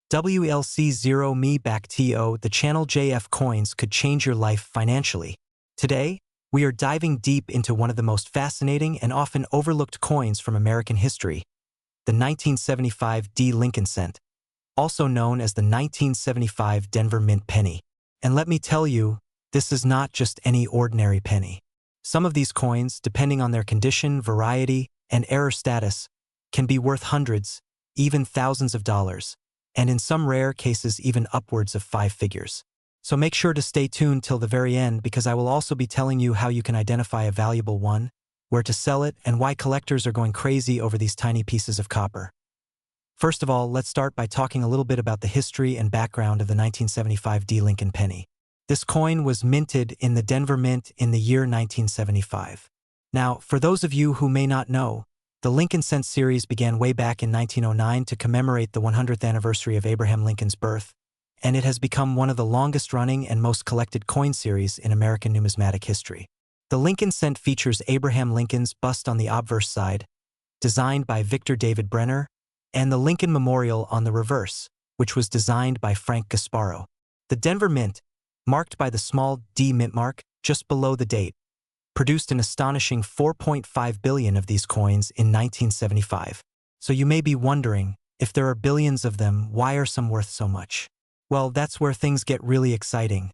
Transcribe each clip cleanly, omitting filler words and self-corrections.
WLC0 Me Back TO, the channel JF coins could change your life financially. Today, we are diving deep into one of the most fascinating and often overlooked coins from American history, the 1975 D Lincoln cent, also known as the 1975 Denver Mint penny. And let me tell you, this is not just any ordinary penny. Some of these coins, depending on their condition, variety, and error status, can be worth hundreds, even thousands of dollars, and in some rare cases even upwards of 5 figures. So make sure to stay tuned till the very end, because I will also be telling you how you can identify a valuable one, where to sell it, and why collectors are going crazy over these tiny pieces of copper. First of all, let's start by talking a little bit about the history and background of the 1975 D Lincoln penny. This coin was minted in the Denver Mint in the year 1975. Now, for those of you who may not know, the Lincoln Cent series began way back in 1909 to commemorate the 100th anniversary of Abraham Lincoln's birth, and it has become one of the longest-running and most collected coin series in American numismatic history. The Lincoln Cent features Abraham Lincoln's bust on the obverse side, designed by Victor David Brenner, and the Lincoln Memorial on the reverse, which was designed by Frank Gasparo. The Denver Mint, marked by the small D mint mark just below the date, produced an astonishing 4.5 billion of these coins in 1975. So you may be wondering, if there are billions of them, why are some worth so much? Well, that's where things get really exciting.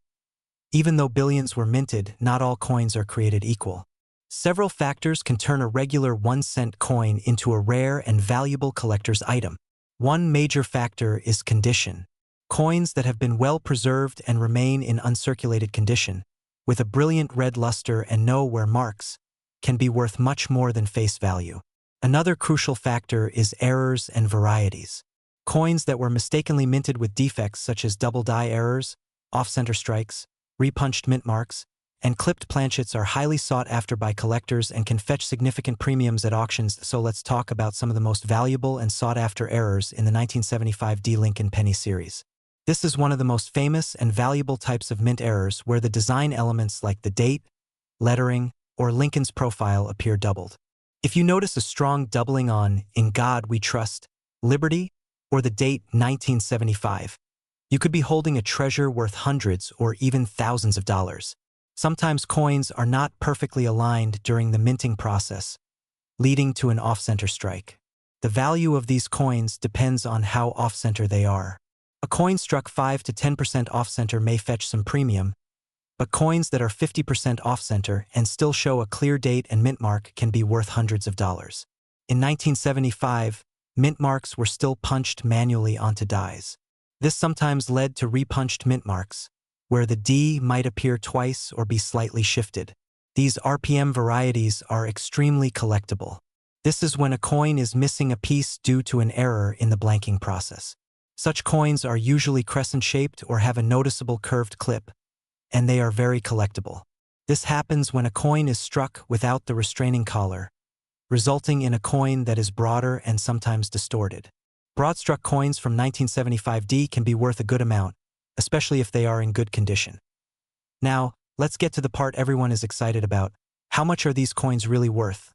Even though billions were minted, not all coins are created equal. Several factors can turn a regular 1-cent coin into a rare and valuable collector's item. One major factor is condition. Coins that have been well preserved and remain in uncirculated condition, with a brilliant red luster and no wear marks, can be worth much more than face value. Another crucial factor is errors and varieties. Coins that were mistakenly minted with defects such as double die errors, off-center strikes, repunched mint marks, and clipped planchets are highly sought after by collectors and can fetch significant premiums at auctions. So let's talk about some of the most valuable and sought-after errors in the 1975 D Lincoln penny series. This is one of the most famous and valuable types of mint errors, where the design elements like the date, lettering, or Lincoln's profile appear doubled. If you notice a strong doubling on "In God We Trust," "Liberty," or the date 1975, you could be holding a treasure worth hundreds or even thousands of dollars. Sometimes coins are not perfectly aligned during the minting process, leading to an off-center strike. The value of these coins depends on how off-center they are. A coin struck 5 to 10% off-center may fetch some premium, but coins that are 50% off-center and still show a clear date and mint mark can be worth hundreds of dollars. In 1975, mint marks were still punched manually onto dies. This sometimes led to repunched mint marks, where the D might appear twice or be slightly shifted. These RPM varieties are extremely collectible. This is when a coin is missing a piece due to an error in the blanking process. Such coins are usually crescent-shaped or have a noticeable curved clip, and they are very collectible. This happens when a coin is struck without the restraining collar, resulting in a coin that is broader and sometimes distorted. Broad-struck coins from 1975 D can be worth a good amount, especially if they are in good condition. Now, let's get to the part everyone is excited about. How much are these coins really worth?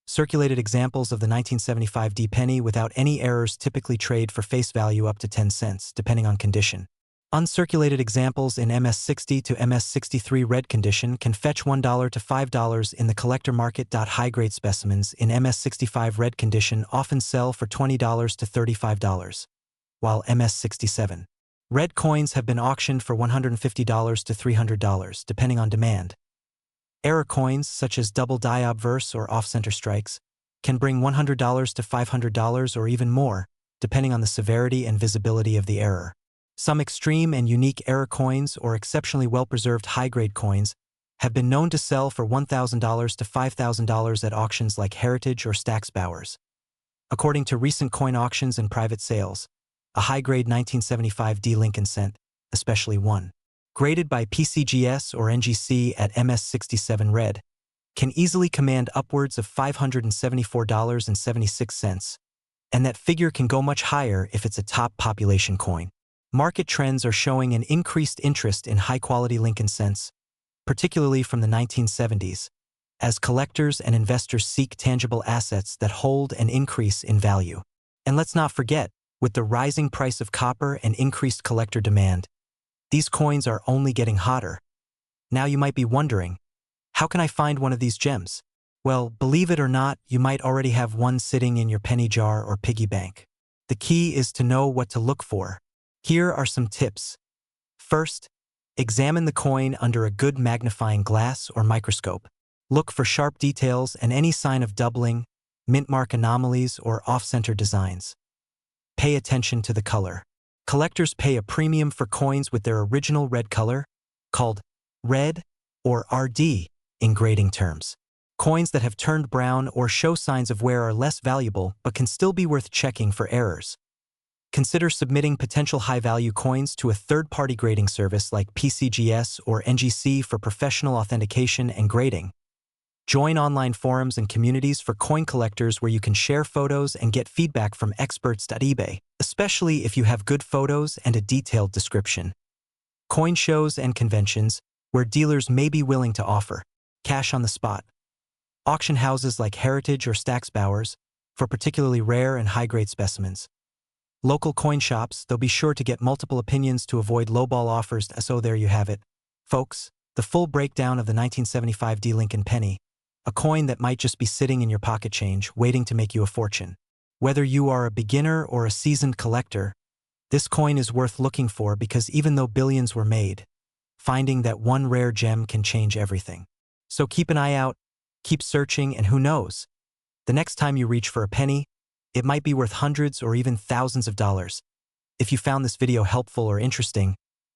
Circulated examples of the 1975 D penny without any errors typically trade for face value up to 10 cents, depending on condition. Uncirculated examples in MS60 to MS63 red condition can fetch $1 to $5 in the collector market. High-grade specimens in MS65 red condition often sell for $20 to $35, while MS67 red coins have been auctioned for $150 to $300, depending on demand. Error coins, such as double die obverse or off-center strikes, can bring $100 to $500 or even more, depending on the severity and visibility of the error. Some extreme and unique error coins or exceptionally well-preserved high-grade coins have been known to sell for $1,000 to $5,000 at auctions like Heritage or Stack's Bowers. According to recent coin auctions and private sales, a high-grade 1975 D Lincoln cent, especially one graded by PCGS or NGC at MS67 red, can easily command upwards of $574.76, and that figure can go much higher if it's a top population coin. Market trends are showing an increased interest in high-quality Lincoln cents, particularly from the 1970s, as collectors and investors seek tangible assets that hold and increase in value. And let's not forget, With the rising price of copper and increased collector demand, these coins are only getting hotter. Now you might be wondering, how can I find one of these gems? Well, believe it or not, you might already have one sitting in your penny jar or piggy bank. The key is to know what to look for. Here are some tips. First, examine the coin under a good magnifying glass or microscope. Look for sharp details and any sign of doubling, mint mark anomalies, or off-center designs. Pay attention to the color. Collectors pay a premium for coins with their original red color, called red or RD in grading terms. Coins that have turned brown or show signs of wear are less valuable but can still be worth checking for errors. Consider submitting potential high-value coins to a third-party grading service like PCGS or NGC for professional authentication and grading. Join online forums and communities for coin collectors where you can share photos and get feedback from experts. eBay, especially if you have good photos and a detailed description. Coin shows and conventions, where dealers may be willing to offer cash on the spot. Auction houses like Heritage or Stack's Bowers, for particularly rare and high-grade specimens. Local coin shops, they'll be sure to get multiple opinions to avoid lowball offers. So there you have it, folks, the full breakdown of the 1975 D Lincoln penny, a coin that might just be sitting in your pocket change, waiting to make you a fortune. Whether you are a beginner or a seasoned collector, this coin is worth looking for because even though billions were made, finding that one rare gem can change everything. So keep an eye out, keep searching, and who knows? The next time you reach for a penny, it might be worth hundreds or even thousands of dollars. If you found this video helpful or interesting,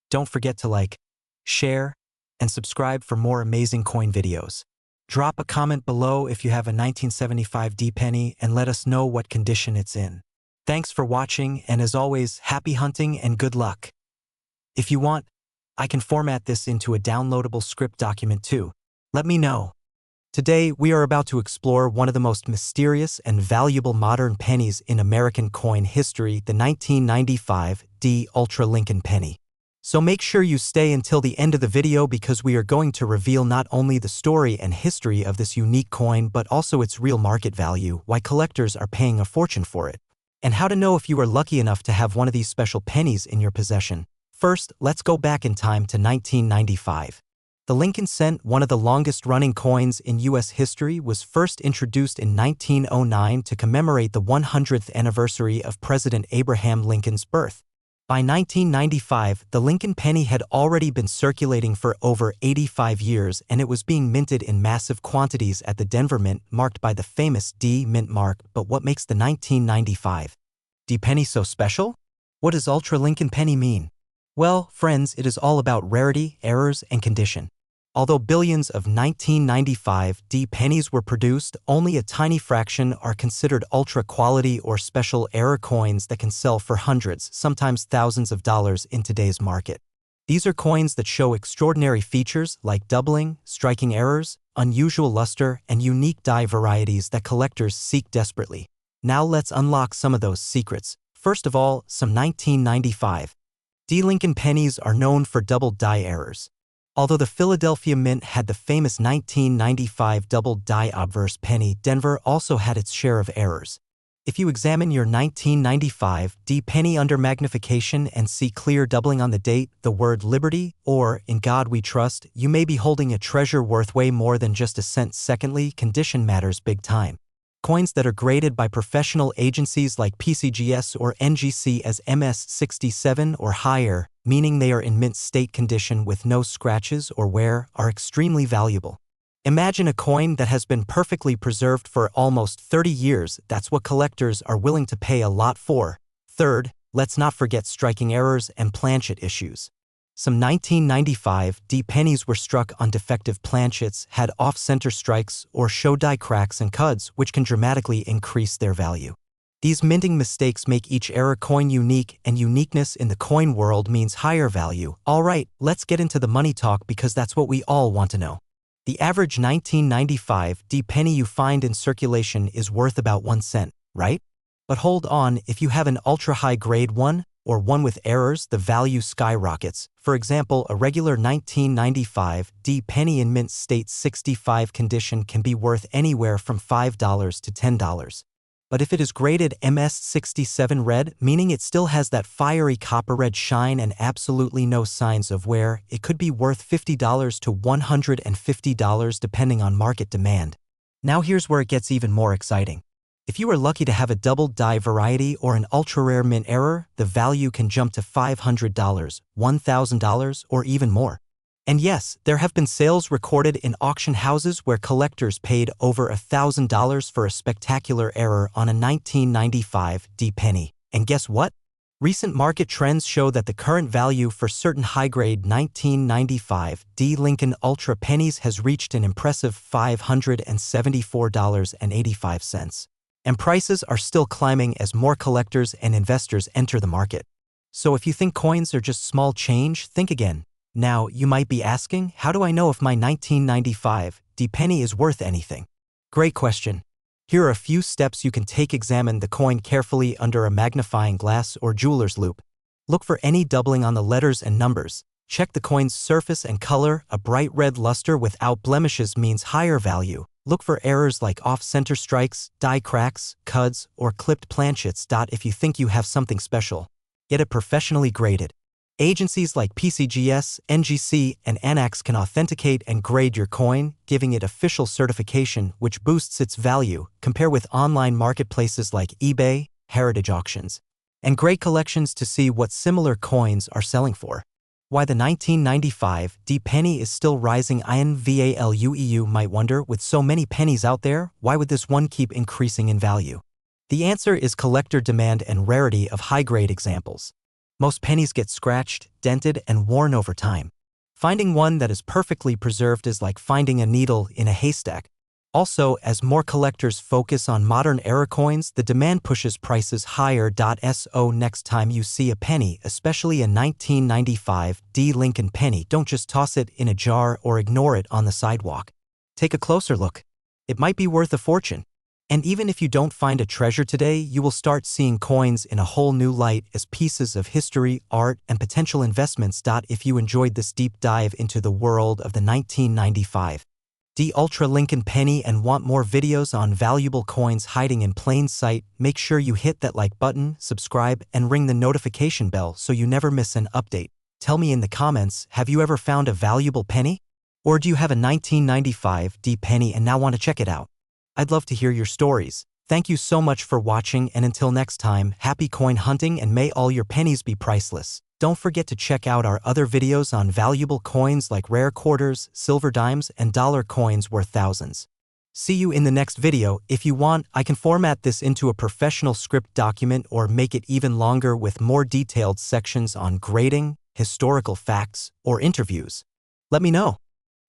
don't forget to like, share, and subscribe for more amazing coin videos. Drop a comment below if you have a 1975 D penny and let us know what condition it's in. Thanks for watching, and as always, happy hunting and good luck. If you want, I can format this into a downloadable script document too. Let me know. Today, we are about to explore one of the most mysterious and valuable modern pennies in American coin history, the 1995 D Ultra Lincoln penny. So make sure you stay until the end of the video because we are going to reveal not only the story and history of this unique coin but also its real market value, why collectors are paying a fortune for it, and how to know if you are lucky enough to have one of these special pennies in your possession. First, let's go back in time to 1995. The Lincoln cent, one of the longest-running coins in U.S. history, was first introduced in 1909 to commemorate the 100th anniversary of President Abraham Lincoln's birth. By 1995, the Lincoln penny had already been circulating for over 85 years, and it was being minted in massive quantities at the Denver Mint, marked by the famous D mint mark. But what makes the 1995 D penny so special? What does Ultra Lincoln penny mean? Well, friends, it is all about rarity, errors, and condition. Although billions of 1995 D pennies were produced, only a tiny fraction are considered ultra-quality or special error coins that can sell for hundreds, sometimes thousands of dollars in today's market. These are coins that show extraordinary features like doubling, striking errors, unusual luster, and unique die varieties that collectors seek desperately. Now let's unlock some of those secrets. First of all, some 1995 D Lincoln pennies are known for double die errors. Although the Philadelphia Mint had the famous 1995 double die obverse penny, Denver also had its share of errors. If you examine your 1995 D penny under magnification and see clear doubling on the date, the word Liberty, or In God We Trust, you may be holding a treasure worth way more than just a cent. Secondly, condition matters big time. Coins that are graded by professional agencies like PCGS or NGC as MS67 or higher, meaning they are in mint state condition with no scratches or wear, are extremely valuable. Imagine a coin that has been perfectly preserved for almost 30 years. That's what collectors are willing to pay a lot for. Third, let's not forget striking errors and planchet issues. Some 1995 D pennies were struck on defective planchets, had off-center strikes, or show die cracks and cuds, which can dramatically increase their value. These minting mistakes make each error coin unique, and uniqueness in the coin world means higher value. Alright, let's get into the money talk because that's what we all want to know. The average 1995 D penny you find in circulation is worth about 1 cent, right? But hold on, if you have an ultra-high grade one, or one with errors, the value skyrockets. For example, a regular 1995 D penny in mint state 65 condition can be worth anywhere from $5 to $10. But if it is graded MS67 red, meaning it still has that fiery copper red shine and absolutely no signs of wear, it could be worth $50 to $150 depending on market demand. Now here's where it gets even more exciting. If you are lucky to have a double die variety or an ultra-rare mint error, the value can jump to $500, $1,000, or even more. And yes, there have been sales recorded in auction houses where collectors paid over $1,000 for a spectacular error on a 1995 D penny. And guess what? Recent market trends show that the current value for certain high-grade 1995 D Lincoln Ultra pennies has reached an impressive $574.85. And prices are still climbing as more collectors and investors enter the market. So if you think coins are just small change, think again. Now, you might be asking, how do I know if my 1995 D penny is worth anything? Great question. Here are a few steps you can take. Examine the coin carefully under a magnifying glass or jeweler's loupe. Look for any doubling on the letters and numbers. Check the coin's surface and color. A bright red luster without blemishes means higher value. Look for errors like off-center strikes, die cracks, cuds, or clipped planchets. If you think you have something special, get it professionally graded. Agencies like PCGS, NGC, and ANAX can authenticate and grade your coin, giving it official certification, which boosts its value. Compare with online marketplaces like eBay, heritage auctions, and great collections to see what similar coins are selling for. Why the 1995 D penny is still rising. INVALUE. You might wonder, with so many pennies out there, why would this one keep increasing in value? The answer is collector demand and rarity of high-grade examples. Most pennies get scratched, dented, and worn over time. Finding one that is perfectly preserved is like finding a needle in a haystack. Also, as more collectors focus on modern era coins, the demand pushes prices higher. So next time you see a penny, especially a 1995 D Lincoln penny, don't just toss it in a jar or ignore it on the sidewalk. Take a closer look. It might be worth a fortune. And even if you don't find a treasure today, you will start seeing coins in a whole new light as pieces of history, art, and potential investments. If you enjoyed this deep dive into the world of the 1995 D Ultra Lincoln penny and want more videos on valuable coins hiding in plain sight, make sure you hit that like button, subscribe, and ring the notification bell so you never miss an update. Tell me in the comments, have you ever found a valuable penny? Or do you have a 1995 D penny and now want to check it out? I'd love to hear your stories. Thank you so much for watching, and until next time, happy coin hunting and may all your pennies be priceless. Don't forget to check out our other videos on valuable coins like rare quarters, silver dimes, and dollar coins worth thousands. See you in the next video. If you want, I can format this into a professional script document or make it even longer with more detailed sections on grading, historical facts, or interviews. Let me know.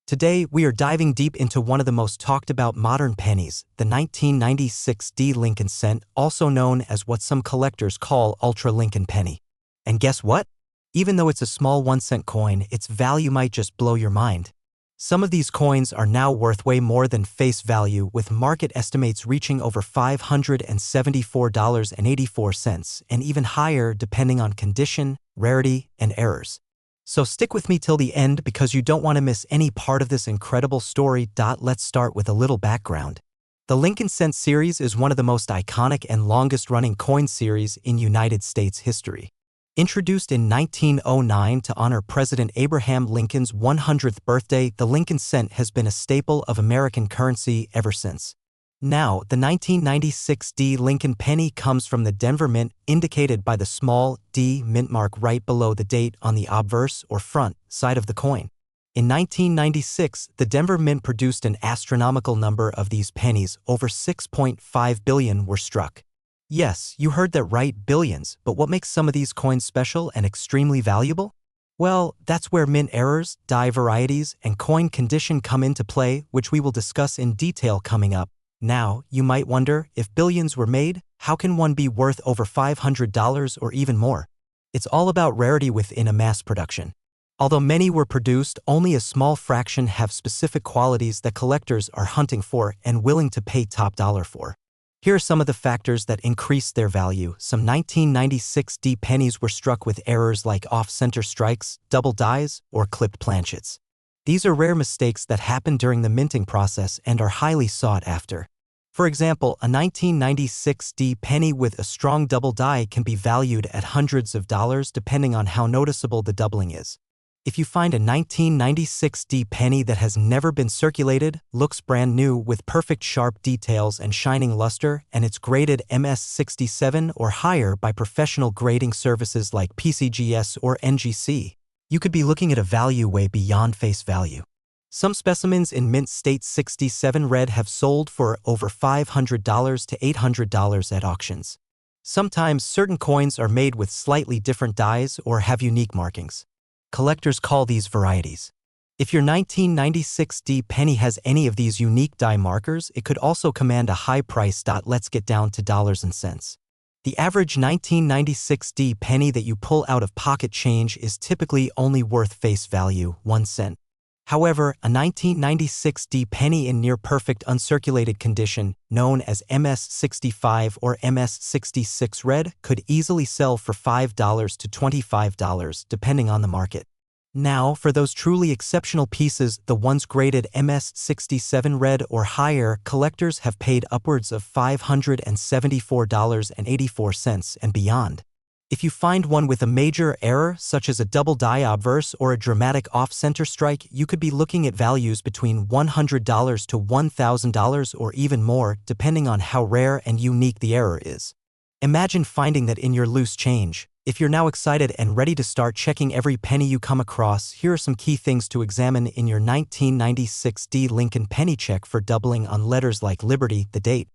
Today, we are diving deep into one of the most talked about modern pennies, the 1996 D Lincoln Cent, also known as what some collectors call Ultra Lincoln penny. And guess what? Even though it's a small 1-cent coin, its value might just blow your mind. Some of these coins are now worth way more than face value, with market estimates reaching over $574.84 and even higher depending on condition, rarity, and errors. So stick with me till the end because you don't want to miss any part of this incredible story. Let's start with a little background. The Lincoln Cent series is one of the most iconic and longest-running coin series in United States history. Introduced in 1909 to honor President Abraham Lincoln's 100th birthday, the Lincoln Cent has been a staple of American currency ever since. Now, the 1996 D Lincoln penny comes from the Denver Mint, indicated by the small D mint mark right below the date on the obverse or front side of the coin. In 1996, the Denver Mint produced an astronomical number of these pennies. Over 6.5 billion were struck. Yes, you heard that right, billions, but what makes some of these coins special and extremely valuable? Well, that's where mint errors, die varieties, and coin condition come into play, which we will discuss in detail coming up. Now, you might wonder, if billions were made, how can one be worth over $500 or even more? It's all about rarity within a mass production. Although many were produced, only a small fraction have specific qualities that collectors are hunting for and willing to pay top dollar for. Here are some of the factors that increased their value. Some 1996 D pennies were struck with errors like off-center strikes, double dies, or clipped planchets. These are rare mistakes that happen during the minting process and are highly sought after. For example, a 1996 D penny with a strong double die can be valued at hundreds of dollars depending on how noticeable the doubling is. If you find a 1996 D penny that has never been circulated, looks brand new with perfect sharp details and shining luster, and it's graded MS67 or higher by professional grading services like PCGS or NGC, you could be looking at a value way beyond face value. Some specimens in mint state 67 red have sold for over $500 to $800 at auctions. Sometimes certain coins are made with slightly different dies or have unique markings. Collectors call these varieties. If your 1996 D penny has any of these unique die markers, it could also command a high price. Let's get down to dollars and cents. The average 1996 D penny that you pull out of pocket change is typically only worth face value, 1 cent. However, a 1996 D penny in near-perfect uncirculated condition, known as MS65 or MS66 red, could easily sell for $5 to $25 depending on the market. Now, for those truly exceptional pieces, the ones graded MS67 red or higher, collectors have paid upwards of $574.84 and beyond. If you find one with a major error, such as a double die obverse or a dramatic off-center strike, you could be looking at values between $100 to $1,000 or even more, depending on how rare and unique the error is. Imagine finding that in your loose change. If you're now excited and ready to start checking every penny you come across, here are some key things to examine in your 1996 D Lincoln penny. Check for doubling on letters like Liberty, the date,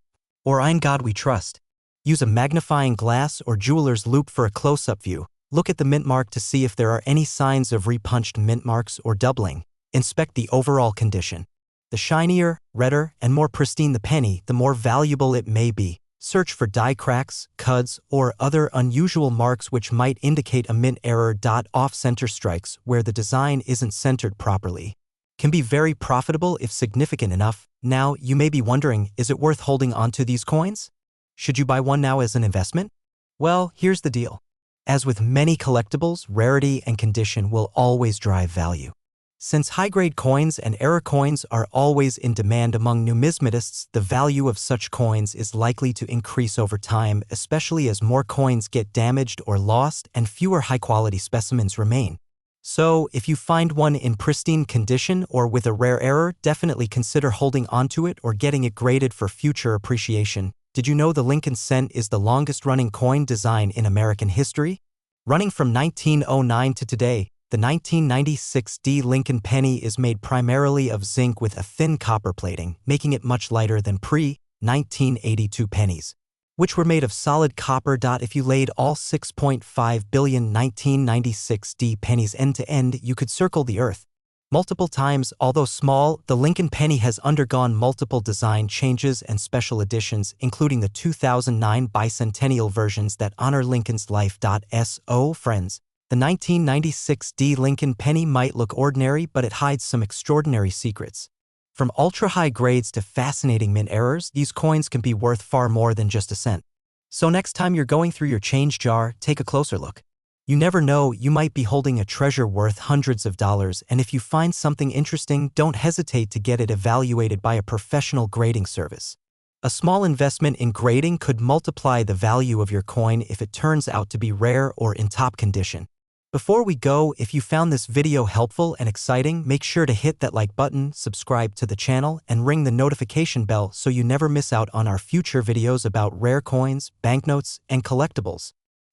or In God We Trust. Use a magnifying glass or jeweler's loupe for a close-up view. Look at the mint mark to see if there are any signs of repunched mint marks or doubling. Inspect the overall condition. The shinier, redder, and more pristine the penny, the more valuable it may be. Search for die cracks, cuds, or other unusual marks which might indicate a mint error. Off-center strikes, where the design isn't centered properly, can be very profitable if significant enough. Now, you may be wondering, is it worth holding onto these coins? Should you buy one now as an investment? Well, here's the deal. As with many collectibles, rarity and condition will always drive value. Since high-grade coins and error coins are always in demand among numismatists, the value of such coins is likely to increase over time, especially as more coins get damaged or lost and fewer high-quality specimens remain. So, if you find one in pristine condition or with a rare error, definitely consider holding onto it or getting it graded for future appreciation. Did you know the Lincoln cent is the longest-running coin design in American history? Running from 1909 to today, the 1996 D Lincoln penny is made primarily of zinc with a thin copper plating, making it much lighter than pre-1982 pennies, which were made of solid copper. If you laid all 6.5 billion 1996 D pennies end-to-end, you could circle the earth multiple times. Although small, the Lincoln penny has undergone multiple design changes and special editions, including the 2009 bicentennial versions that honor Lincoln's life. So, friends, the 1996 D Lincoln penny might look ordinary, but it hides some extraordinary secrets. From ultra-high grades to fascinating mint errors, these coins can be worth far more than just a cent. So next time you're going through your change jar, take a closer look. You never know, you might be holding a treasure worth hundreds of dollars, and if you find something interesting, don't hesitate to get it evaluated by a professional grading service. A small investment in grading could multiply the value of your coin if it turns out to be rare or in top condition. Before we go, if you found this video helpful and exciting, make sure to hit that like button, subscribe to the channel, and ring the notification bell so you never miss out on our future videos about rare coins, banknotes, and collectibles.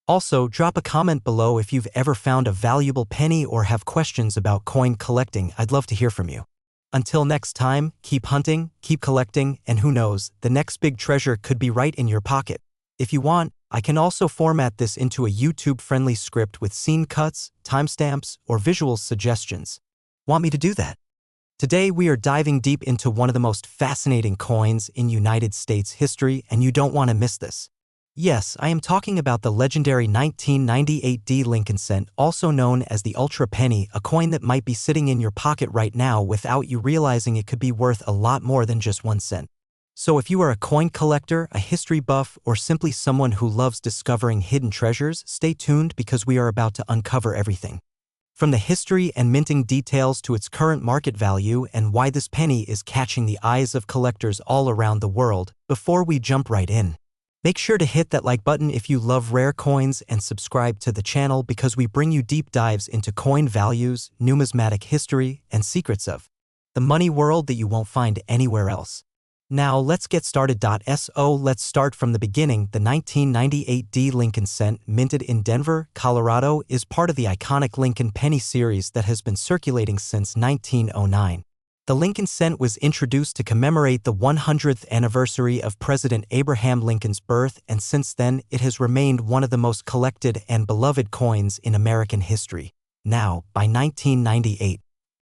Also, drop a comment below if you've ever found a valuable penny or have questions about coin collecting. I'd love to hear from you. Until next time, keep hunting, keep collecting, and who knows, the next big treasure could be right in your pocket. If you want, I can also format this into a YouTube-friendly script with scene cuts, timestamps, or visual suggestions. Want me to do that? Today we are diving deep into one of the most fascinating coins in United States history, and you don't want to miss this. Yes, I am talking about the legendary 1998 D Lincoln cent, also known as the Ultra Penny, a coin that might be sitting in your pocket right now without you realizing it could be worth a lot more than just 1 cent. So if you are a coin collector, a history buff, or simply someone who loves discovering hidden treasures, stay tuned because we are about to uncover everything. From the history and minting details to its current market value and why this penny is catching the eyes of collectors all around the world, before we jump right in, make sure to hit that like button if you love rare coins and subscribe to the channel because we bring you deep dives into coin values, numismatic history, and secrets of the money world that you won't find anywhere else. Now let's get started. Let's start from the beginning. The 1998 D Lincoln cent, minted in Denver, Colorado, is part of the iconic Lincoln penny series that has been circulating since 1909. The Lincoln cent was introduced to commemorate the 100th anniversary of President Abraham Lincoln's birth, and since then it has remained one of the most collected and beloved coins in American history. Now, by 1998,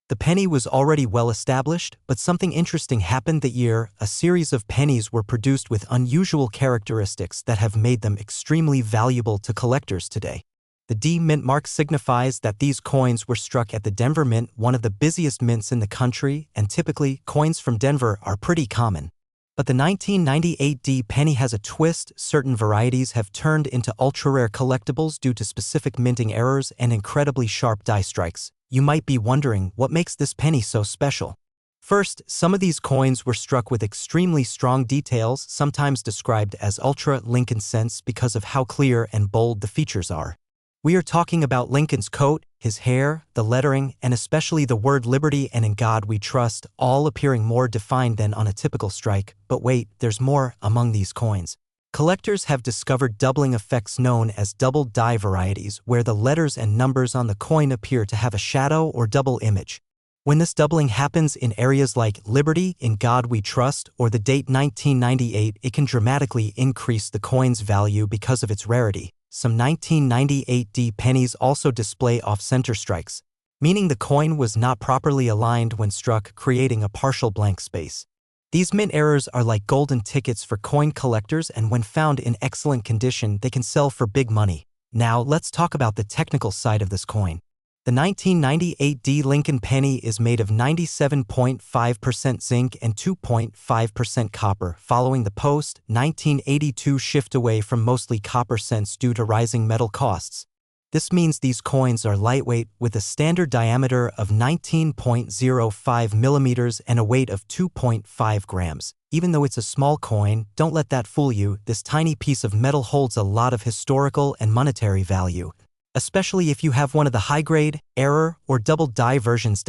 the penny was already well established, but something interesting happened that year. A series of pennies were produced with unusual characteristics that have made them extremely valuable to collectors today. The D mint mark signifies that these coins were struck at the Denver Mint, one of the busiest mints in the country, and typically, coins from Denver are pretty common. But the 1998 D penny has a twist. Certain varieties have turned into ultra-rare collectibles due to specific minting errors and incredibly sharp die strikes. You might be wondering what makes this penny so special. First, some of these coins were struck with extremely strong details, sometimes described as ultra Lincoln cents because of how clear and bold the features are. We are talking about Lincoln's coat, his hair, the lettering, and especially the word liberty and in God we trust, all appearing more defined than on a typical strike. But wait, there's more among these coins. Collectors have discovered doubling effects known as double die varieties, where the letters and numbers on the coin appear to have a shadow or double image. When this doubling happens in areas like Liberty, in God we trust, or the date 1998, it can dramatically increase the coin's value because of its rarity. Some 1998 D pennies also display off-center strikes, meaning the coin was not properly aligned when struck, creating a partial blank space. These mint errors are like golden tickets for coin collectors, and when found in excellent condition, they can sell for big money. Now, let's talk about the technical side of this coin. The 1998 D Lincoln penny is made of 97.5% zinc and 2.5% copper, following the post-1982 shift away from mostly copper cents due to rising metal costs. This means these coins are lightweight, with a standard diameter of 19.05 millimeters and a weight of 2.5 grams. Even though it's a small coin, don't let that fool you. This tiny piece of metal holds a lot of historical and monetary value, especially if you have one of the high-grade, error, or double die versions.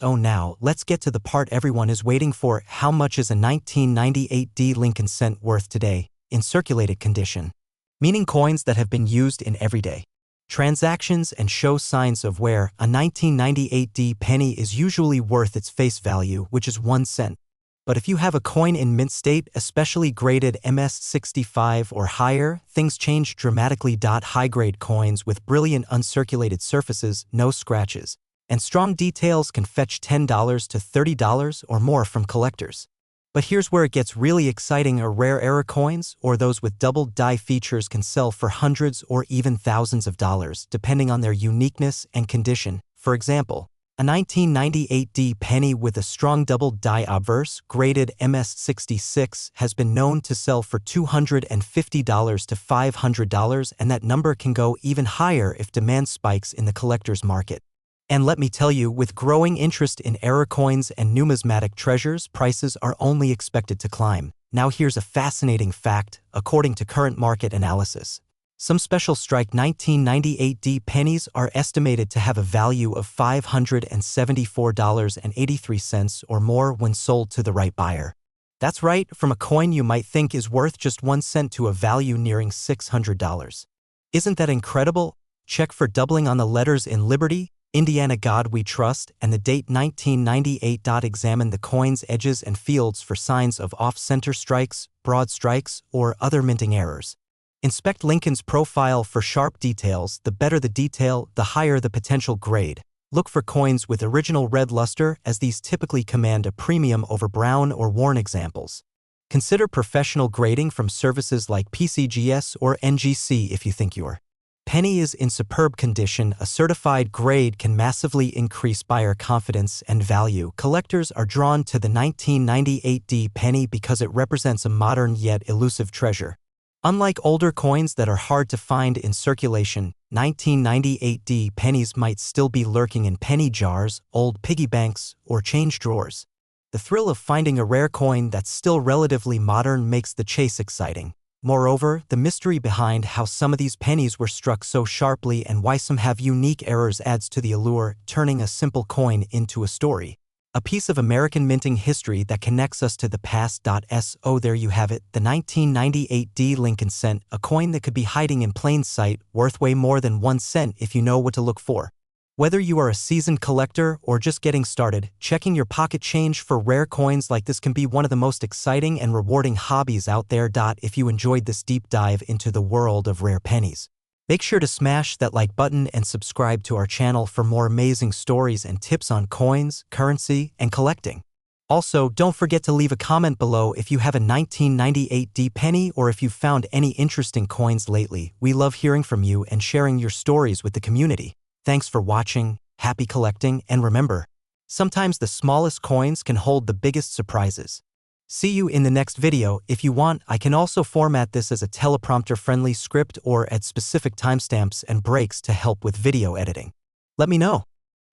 Now, let's get to the part everyone is waiting for. How much is a 1998 D Lincoln cent worth today, in circulated condition? Meaning coins that have been used in everyday transactions and show signs of wear. A 1998 D penny is usually worth its face value, which is 1 cent. But if you have a coin in mint state, especially graded MS65 or higher, things change dramatically. High-grade coins with brilliant uncirculated surfaces, no scratches, and strong details can fetch $10 to $30 or more from collectors. But here's where it gets really exciting. Rare error coins, or those with double die features, can sell for hundreds or even thousands of dollars, depending on their uniqueness and condition. For example, a 1998 D penny with a strong double die obverse, graded MS66, has been known to sell for $250 to $500, and that number can go even higher if demand spikes in the collector's market. And let me tell you, with growing interest in error coins and numismatic treasures, prices are only expected to climb. Now here's a fascinating fact. According to current market analysis, some special strike 1998 D pennies are estimated to have a value of $574.83 or more when sold to the right buyer. That's right, from a coin you might think is worth just 1 cent to a value nearing $600. Isn't that incredible? Check for doubling on the letters in Liberty, Indiana God We Trust, and the date 1998. Examine the coin's edges and fields for signs of off-center strikes, broad strikes, or other minting errors. Inspect Lincoln's profile for sharp details. The better the detail, the higher the potential grade. Look for coins with original red luster, as these typically command a premium over brown or worn examples. Consider professional grading from services like PCGS or NGC if you think your penny is in superb condition. A certified grade can massively increase buyer confidence and value. Collectors are drawn to the 1998 D penny because it represents a modern yet elusive treasure. Unlike older coins that are hard to find in circulation, 1998D pennies might still be lurking in penny jars, old piggy banks, or change drawers. The thrill of finding a rare coin that's still relatively modern makes the chase exciting. Moreover, the mystery behind how some of these pennies were struck so sharply and why some have unique errors adds to the allure, turning a simple coin into a story. A piece of American minting history that connects us to the past. So there you have it, the 1998D Lincoln Cent, a coin that could be hiding in plain sight, worth way more than 1 cent if you know what to look for. Whether you are a seasoned collector or just getting started, checking your pocket change for rare coins like this can be one of the most exciting and rewarding hobbies out there. If you enjoyed this deep dive into the world of rare pennies, make sure to smash that like button and subscribe to our channel for more amazing stories and tips on coins, currency, and collecting. Also, don't forget to leave a comment below if you have a 1998D penny or if you've found any interesting coins lately. We love hearing from you and sharing your stories with the community. Thanks for watching, happy collecting, and remember, sometimes the smallest coins can hold the biggest surprises. See you in the next video. If you want, I can also format this as a teleprompter-friendly script or add specific timestamps and breaks to help with video editing. Let me know.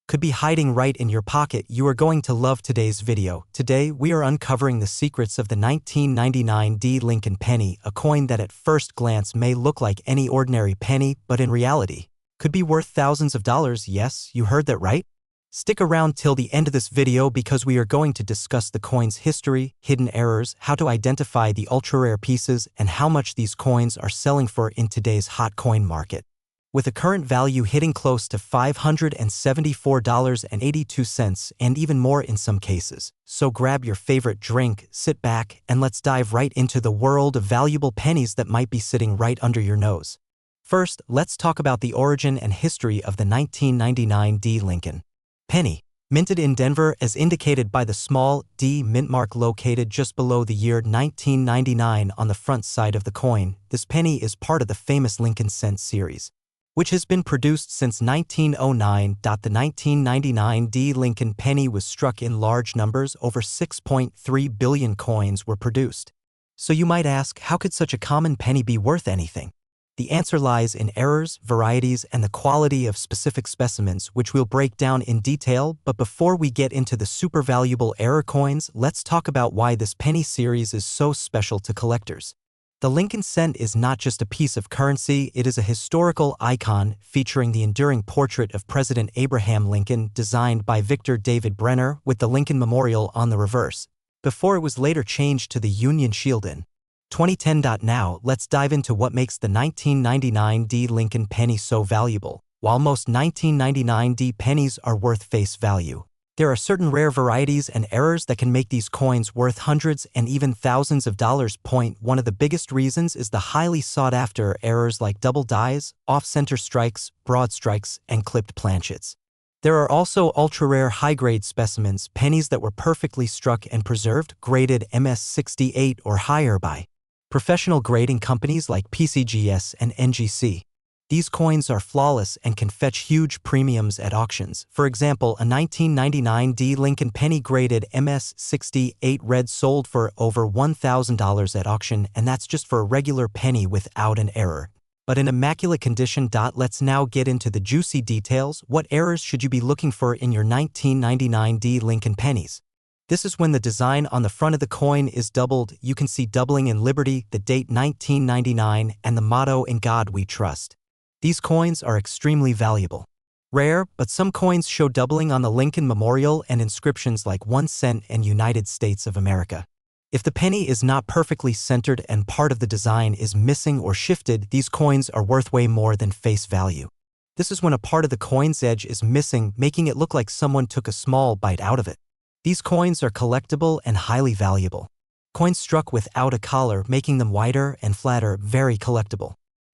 Could be hiding right in your pocket. You are going to love today's video. Today, we are uncovering the secrets of the 1999D Lincoln penny, a coin that at first glance may look like any ordinary penny, but in reality, could be worth thousands of dollars. Yes, you heard that right. Stick around till the end of this video because we are going to discuss the coin's history, hidden errors, how to identify the ultra-rare pieces, and how much these coins are selling for in today's hot coin market. With a current value hitting close to $574.82 and even more in some cases. So grab your favorite drink, sit back, and let's dive right into the world of valuable pennies that might be sitting right under your nose. First, let's talk about the origin and history of the 1999D Lincoln penny. Minted in Denver as indicated by the small D mint mark located just below the year 1999 on the front side of the coin, this penny is part of the famous Lincoln Cent series, which has been produced since 1909. The 1999D Lincoln penny was struck in large numbers. Over 6.3 billion coins were produced. So you might ask, how could such a common penny be worth anything? The answer lies in errors, varieties, and the quality of specific specimens, which we'll break down in detail. But before we get into the super valuable error coins, let's talk about why this penny series is so special to collectors. The Lincoln Cent is not just a piece of currency, it is a historical icon featuring the enduring portrait of President Abraham Lincoln designed by Victor David Brenner with the Lincoln Memorial on the reverse, before it was later changed to the Union Shield in 2010. Now, let's dive into what makes the 1999D Lincoln penny so valuable. While most 1999D pennies are worth face value, there are certain rare varieties and errors that can make these coins worth hundreds and even thousands of dollars. One of the biggest reasons is the highly sought-after errors like double dies, off-center strikes, broad strikes, and clipped planchets. There are also ultra-rare high-grade specimens, pennies that were perfectly struck and preserved, graded MS68 or higher by professional grading companies like PCGS and NGC. These coins are flawless and can fetch huge premiums at auctions. For example, a 1999D Lincoln penny graded MS68 red sold for over $1,000 at auction, and that's just for a regular penny without an error, but in immaculate condition. Let's now get into the juicy details. What errors should you be looking for in your 1999D Lincoln pennies? This is when the design on the front of the coin is doubled. You can see doubling in Liberty, the date 1999, and the motto "In God We Trust." These coins are extremely valuable. Rare, but some coins show doubling on the Lincoln Memorial and inscriptions like 1 cent and United States of America. If the penny is not perfectly centered and part of the design is missing or shifted, these coins are worth way more than face value. This is when a part of the coin's edge is missing, making it look like someone took a small bite out of it. These coins are collectible and highly valuable. Coins struck without a collar, making them wider and flatter, very collectible.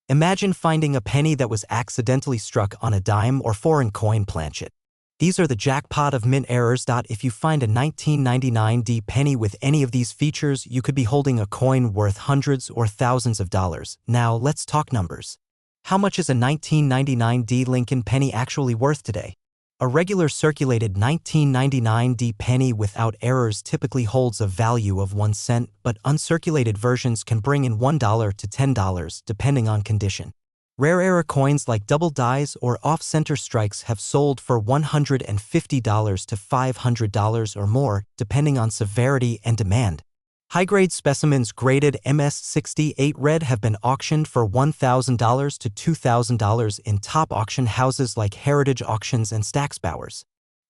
Imagine finding a penny that was accidentally struck on a dime or foreign coin planchet. These are the jackpot of mint errors. If you find a 1999D penny with any of these features, you could be holding a coin worth hundreds or thousands of dollars. Now, let's talk numbers. How much is a 1999D Lincoln penny actually worth today? A regular circulated 1999 D penny without errors typically holds a value of 1 cent, but uncirculated versions can bring in $1 to $10 depending on condition. Rare error coins like double dies or off-center strikes have sold for $150 to $500 or more, depending on severity and demand. High-grade specimens graded MS68 red have been auctioned for $1,000 to $2,000 in top auction houses like Heritage Auctions and Stacksbowers.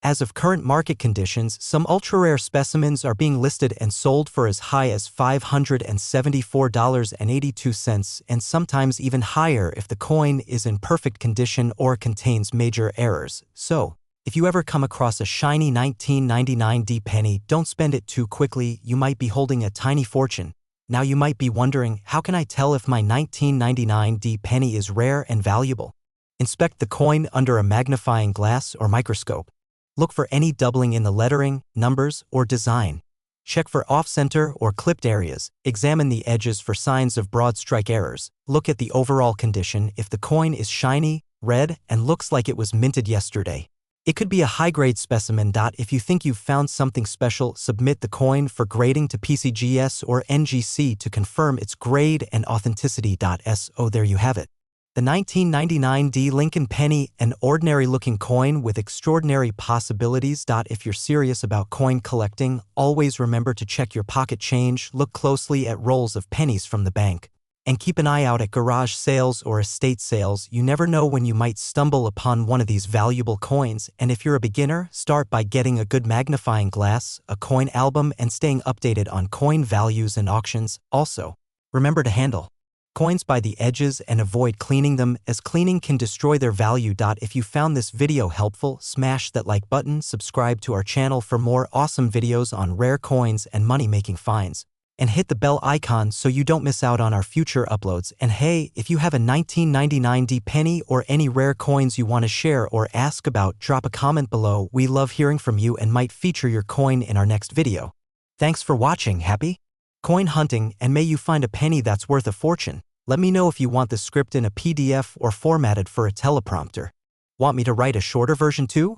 As of current market conditions, some ultra-rare specimens are being listed and sold for as high as $574.82 and sometimes even higher if the coin is in perfect condition or contains major errors. So, if you ever come across a shiny 1999 D penny, don't spend it too quickly. You might be holding a tiny fortune. Now you might be wondering, how can I tell if my 1999 D penny is rare and valuable? Inspect the coin under a magnifying glass or microscope. Look for any doubling in the lettering, numbers, or design. Check for off-center or clipped areas. Examine the edges for signs of broad strike errors. Look at the overall condition if the coin is shiny, red, and looks like it was minted yesterday. It could be a high-grade specimen. If you think you've found something special, submit the coin for grading to PCGS or NGC to confirm its grade and authenticity. So there you have it. The 1999 D Lincoln penny, an ordinary-looking coin with extraordinary possibilities. If you're serious about coin collecting, always remember to check your pocket change, look closely at rolls of pennies from the bank, and keep an eye out at garage sales or estate sales. You never know when you might stumble upon one of these valuable coins, and if you're a beginner, start by getting a good magnifying glass, a coin album, and staying updated on coin values and auctions. Also, remember to handle coins by the edges and avoid cleaning them, as cleaning can destroy their value. If you found this video helpful, smash that like button, subscribe to our channel for more awesome videos on rare coins and money-making finds, and hit the bell icon so you don't miss out on our future uploads. And hey, if you have a 1999 D penny or any rare coins you want to share or ask about, drop a comment below. We love hearing from you and might feature your coin in our next video. Thanks for watching. Happy coin hunting, and may you find a penny that's worth a fortune. Let me know if you want the script in a PDF or formatted for a teleprompter. Want me to write a shorter version too?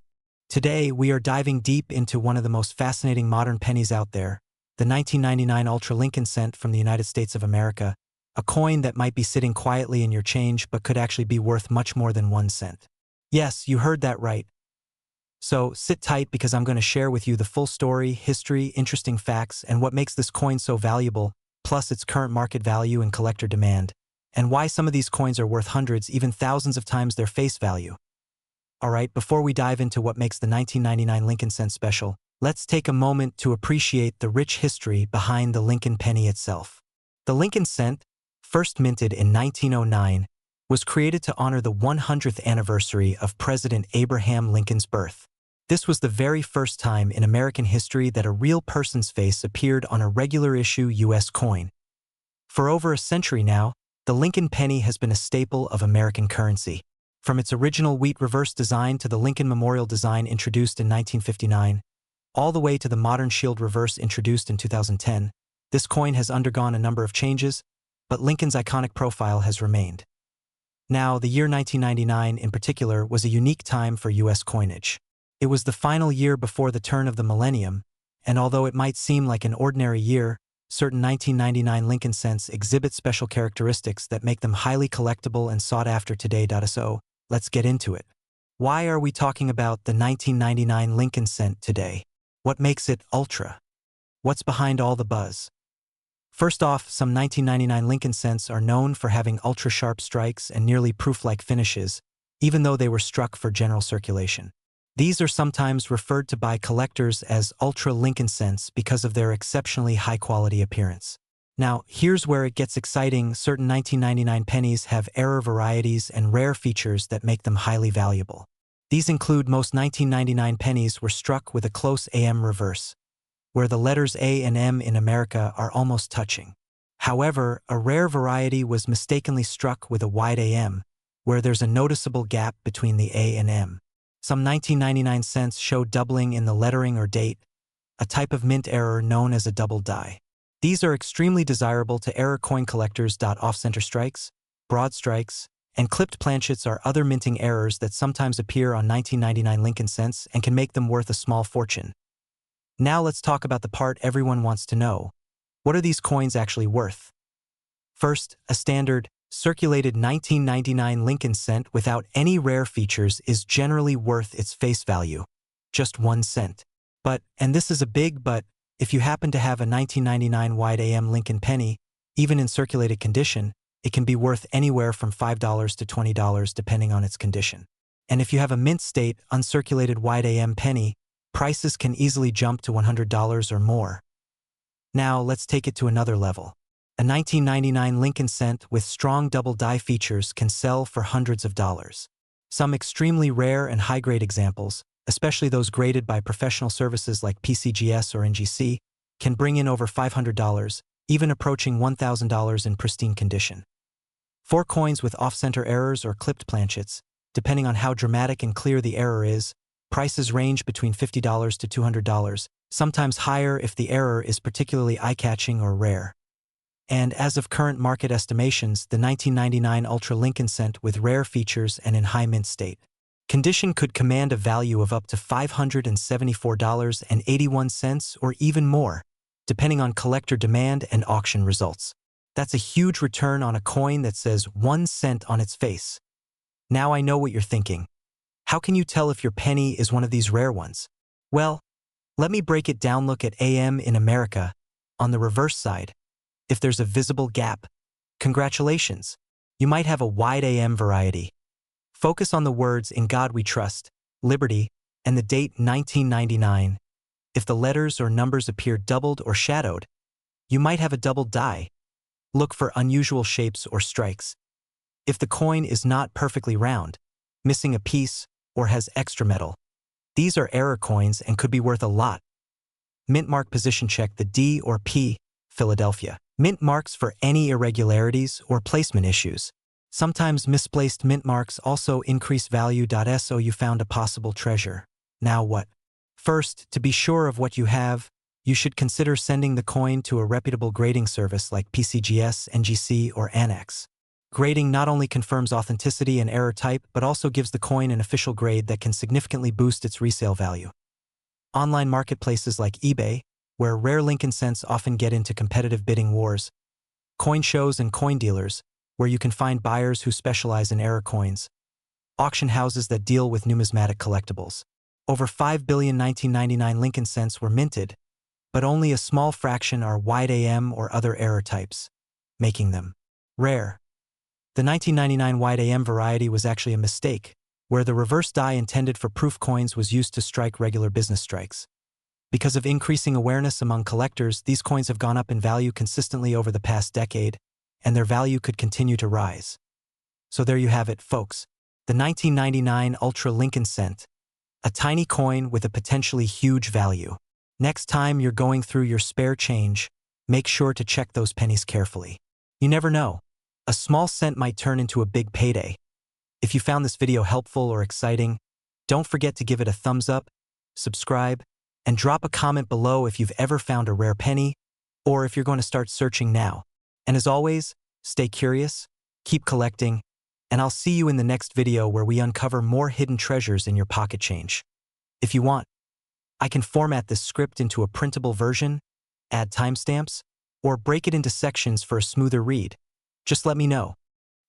Today, we are diving deep into one of the most fascinating modern pennies out there, the 1999 Ultra Lincoln Cent from the United States of America, a coin that might be sitting quietly in your change but could actually be worth much more than 1 cent. Yes, you heard that right. So sit tight, because I'm going to share with you the full story, history, interesting facts, and what makes this coin so valuable, plus its current market value and collector demand, and why some of these coins are worth hundreds, even thousands of times their face value. Alright, before we dive into what makes the 1999 Lincoln Cent special, let's take a moment to appreciate the rich history behind the Lincoln penny itself. The Lincoln Cent, first minted in 1909, was created to honor the 100th anniversary of President Abraham Lincoln's birth. This was the very first time in American history that a real person's face appeared on a regular issue U.S. coin. For over a century now, the Lincoln penny has been a staple of American currency. From its original wheat reverse design to the Lincoln Memorial design introduced in 1959, all the way to the modern shield reverse introduced in 2010, this coin has undergone a number of changes, but Lincoln's iconic profile has remained. Now, the year 1999 in particular was a unique time for U.S. coinage. It was the final year before the turn of the millennium, and although it might seem like an ordinary year, certain 1999 Lincoln cents exhibit special characteristics that make them highly collectible and sought after today. So, let's get into it. Why are we talking about the 1999 Lincoln cent today? What makes it ultra? What's behind all the buzz? First off, some 1999 Lincoln cents are known for having ultra-sharp strikes and nearly proof-like finishes, even though they were struck for general circulation. These are sometimes referred to by collectors as ultra Lincoln cents because of their exceptionally high-quality appearance. Now, here's where it gets exciting. Certain 1999 pennies have error varieties and rare features that make them highly valuable. These include most 1999 pennies were struck with a close AM reverse, where the letters A and M in America are almost touching. However, a rare variety was mistakenly struck with a wide AM, where there's a noticeable gap between the A and M. Some 1999 cents show doubling in the lettering or date, a type of mint error known as a double die. These are extremely desirable to error coin collectors. Off-center strikes, broad strikes, And clipped planchets are other minting errors that sometimes appear on 1999 Lincoln Cents and can make them worth a small fortune. Now let's talk about the part everyone wants to know. What are these coins actually worth? First, a standard, circulated 1999 Lincoln Cent without any rare features is generally worth its face value, just 1 cent. But, and this is a big but, if you happen to have a 1999 wide AM Lincoln penny, even in circulated condition, it can be worth anywhere from $5 to $20 depending on its condition. And if you have a mint state, uncirculated wide AM penny, prices can easily jump to $100 or more. Now let's take it to another level. A 1999 Lincoln Cent with strong double die features can sell for hundreds of dollars. Some extremely rare and high-grade examples, especially those graded by professional services like PCGS or NGC, can bring in over $500, even approaching $1,000 in pristine condition. For coins with off-center errors or clipped planchets, depending on how dramatic and clear the error is, prices range between $50 to $200, sometimes higher if the error is particularly eye-catching or rare. And as of current market estimations, the 1999 Ultra Lincoln Cent with rare features and in high mint state condition could command a value of up to $574.81 or even more, depending on collector demand and auction results. That's a huge return on a coin that says 1 cent on its face. Now I know what you're thinking. How can you tell if your penny is one of these rare ones? Well, let me break it down. Look at AM in America. On the reverse side, if there's a visible gap, congratulations, you might have a wide AM variety. Focus on the words "In God We Trust," "Liberty," and the date 1999. If the letters or numbers appear doubled or shadowed, you might have a double die. Look for unusual shapes or strikes. If the coin is not perfectly round, missing a piece, or has extra metal, these are error coins and could be worth a lot. Mint mark position check the D or P, Philadelphia. Mint marks for any irregularities or placement issues. Sometimes misplaced mint marks also increase value. So you found a possible treasure. Now what? First, to be sure of what you have, you should consider sending the coin to a reputable grading service like PCGS, NGC, or Annex. Grading not only confirms authenticity and error type, but also gives the coin an official grade that can significantly boost its resale value. Online marketplaces like eBay, where rare Lincoln Cents often get into competitive bidding wars. Coin shows and coin dealers, where you can find buyers who specialize in error coins. Auction houses that deal with numismatic collectibles. Over 5 billion 1999 Lincoln Cents were minted, but only a small fraction are wide AM or other error types, making them rare. The 1999 wide AM variety was actually a mistake, where the reverse die intended for proof coins was used to strike regular business strikes. Because of increasing awareness among collectors, these coins have gone up in value consistently over the past decade, and their value could continue to rise. So there you have it, folks. The 1999 Ultra Lincoln Cent. A tiny coin with a potentially huge value. Next time you're going through your spare change, make sure to check those pennies carefully. You never know. A small cent might turn into a big payday. If you found this video helpful or exciting, don't forget to give it a thumbs up, subscribe, and drop a comment below if you've ever found a rare penny, or if you're going to start searching now. And as always, stay curious, keep collecting, and I'll see you in the next video where we uncover more hidden treasures in your pocket change. If you want, I can format this script into a printable version, add timestamps, or break it into sections for a smoother read. Just let me know.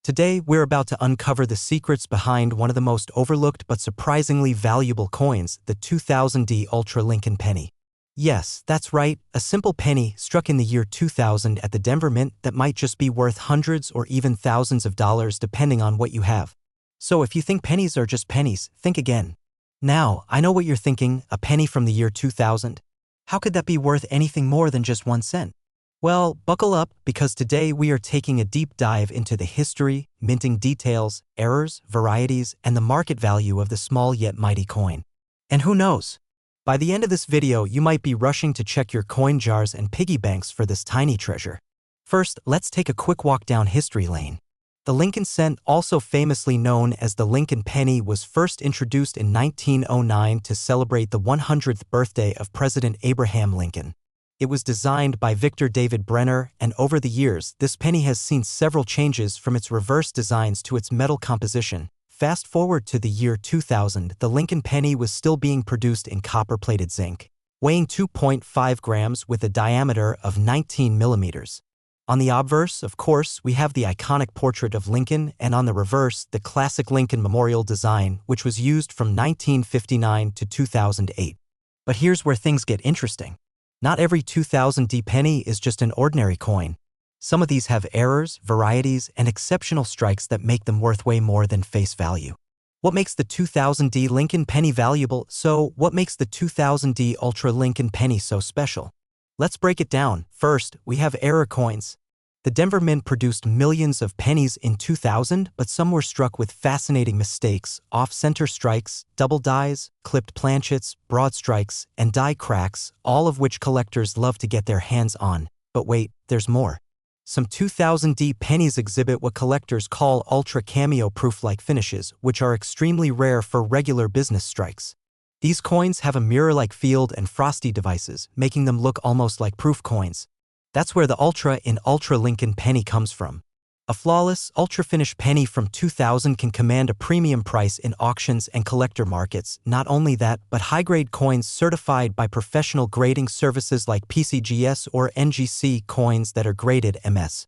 Today, we're about to uncover the secrets behind one of the most overlooked but surprisingly valuable coins, the 2000 Ultra Lincoln penny. Yes, that's right, a simple penny struck in the year 2000 at the Denver Mint that might just be worth hundreds or even thousands of dollars depending on what you have. So if you think pennies are just pennies, think again. Now, I know what you're thinking, a penny from the year 2000? How could that be worth anything more than just 1 cent? Well, buckle up, because today we are taking a deep dive into the history, minting details, errors, varieties, and the market value of the small yet mighty coin. And who knows? By the end of this video, you might be rushing to check your coin jars and piggy banks for this tiny treasure. First, let's take a quick walk down history lane. The Lincoln Cent, also famously known as the Lincoln penny, was first introduced in 1909 to celebrate the 100th birthday of President Abraham Lincoln. It was designed by Victor David Brenner, and over the years, this penny has seen several changes from its reverse designs to its metal composition. Fast forward to the year 2000, the Lincoln penny was still being produced in copper-plated zinc, weighing 2.5 grams with a diameter of 19 millimeters. On the obverse, of course, we have the iconic portrait of Lincoln, and on the reverse, the classic Lincoln Memorial design, which was used from 1959 to 2008. But here's where things get interesting. Not every 2000D penny is just an ordinary coin. Some of these have errors, varieties, and exceptional strikes that make them worth way more than face value. What makes the 2000D Lincoln penny valuable? So, what makes the 2000D Ultra Lincoln penny so special? Let's break it down. First, we have error coins. The Denver Mint produced millions of pennies in 2000, but some were struck with fascinating mistakes: off-center strikes, double dies, clipped planchets, broad strikes, and die cracks, all of which collectors love to get their hands on. But wait, there's more. Some 2000D pennies exhibit what collectors call ultra cameo proof-like finishes, which are extremely rare for regular business strikes. These coins have a mirror-like field and frosty devices, making them look almost like proof coins. That's where the Ultra in Ultra Lincoln penny comes from. A flawless, ultra-finished penny from 2000 can command a premium price in auctions and collector markets. Not only that, but high-grade coins certified by professional grading services like PCGS or NGC coins that are graded MS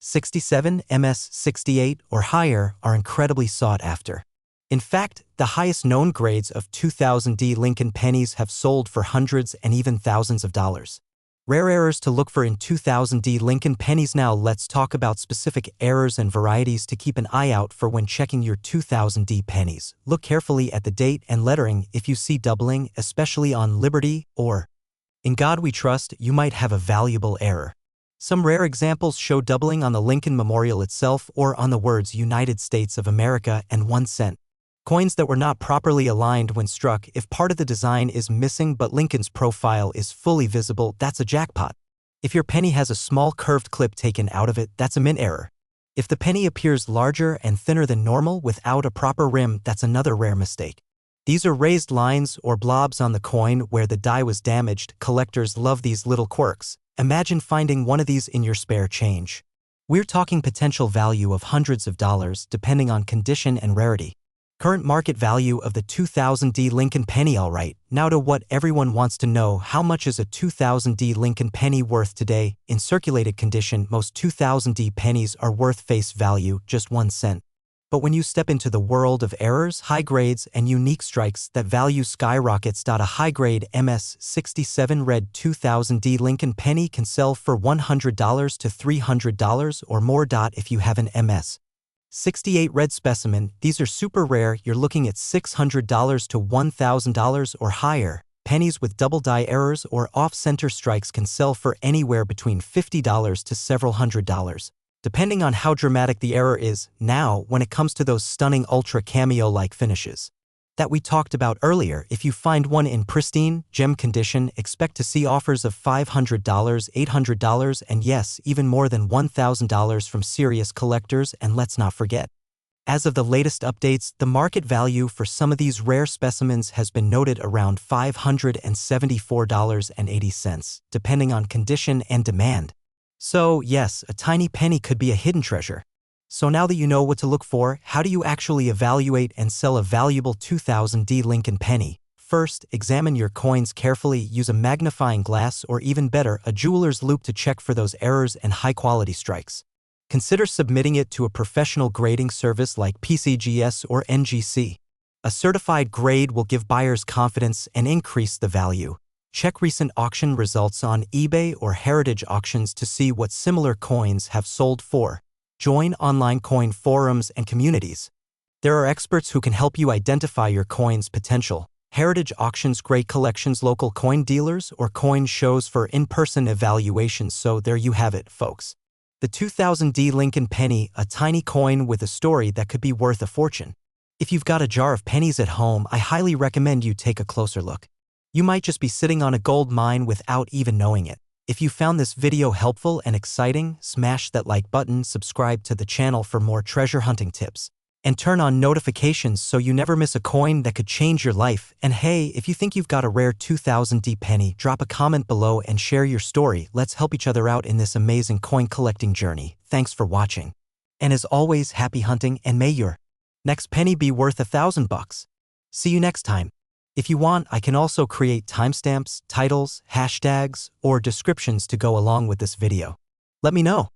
67, MS 68, or higher are incredibly sought after. In fact, the highest known grades of 2000D Lincoln pennies have sold for hundreds and even thousands of dollars. Rare errors to look for in 2000D Lincoln pennies. Now let's talk about specific errors and varieties to keep an eye out for when checking your 2000D pennies. Look carefully at the date and lettering. If you see doubling, especially on Liberty or In God We Trust, you might have a valuable error. Some rare examples show doubling on the Lincoln Memorial itself or on the words United States of America and 1 cent. Coins that were not properly aligned when struck. If part of the design is missing but Lincoln's profile is fully visible, that's a jackpot. If your penny has a small curved clip taken out of it, that's a mint error. If the penny appears larger and thinner than normal without a proper rim, that's another rare mistake. These are raised lines or blobs on the coin where the die was damaged. Collectors love these little quirks. Imagine finding one of these in your spare change. We're talking potential value of hundreds of dollars depending on condition and rarity. Current market value of the 2000D Lincoln penny. Alright, now to what everyone wants to know: how much is a 2000D Lincoln penny worth today? In circulated condition, most 2000D pennies are worth face value, just 1 cent. But when you step into the world of errors, high grades, and unique strikes, that value skyrockets. A high-grade MS 67 red 2000D Lincoln penny can sell for $100 to $300 or more. If you have an MS 68 red specimen, these are super rare. You're looking at $600 to $1,000 or higher. Pennies with double die errors or off-center strikes can sell for anywhere between $50 to several $100s, depending on how dramatic the error is. Now, when it comes to those stunning ultra cameo-like finishes that we talked about earlier, if you find one in pristine, gem condition, expect to see offers of $500, $800, and yes, even more than $1,000 from serious collectors. And let's not forget, as of the latest updates, the market value for some of these rare specimens has been noted around $574.80, depending on condition and demand. So yes, a tiny penny could be a hidden treasure. So now that you know what to look for, how do you actually evaluate and sell a valuable 2000D Lincoln penny? First, examine your coins carefully. Use a magnifying glass or even better, a jeweler's loupe to check for those errors and high-quality strikes. Consider submitting it to a professional grading service like PCGS or NGC. A certified grade will give buyers confidence and increase the value. Check recent auction results on eBay or heritage auctions to see what similar coins have sold for. Join online coin forums and communities. There are experts who can help you identify your coin's potential. Heritage auctions, great collections, local coin dealers, or coin shows for in-person evaluations. So there you have it, folks. The 2000D Lincoln penny, a tiny coin with a story that could be worth a fortune. If you've got a jar of pennies at home, I highly recommend you take a closer look. You might just be sitting on a gold mine without even knowing it. If you found this video helpful and exciting, smash that like button, subscribe to the channel for more treasure hunting tips, And turn on notifications so you never miss a coin that could change your life. And hey, if you think you've got a rare 2000D penny, drop a comment below and share your story. Let's help each other out in this amazing coin collecting journey. Thanks for watching. And as always, happy hunting, and may your next penny be worth $1,000. See you next time. If you want, I can also create timestamps, titles, hashtags, or descriptions to go along with this video. Let me know.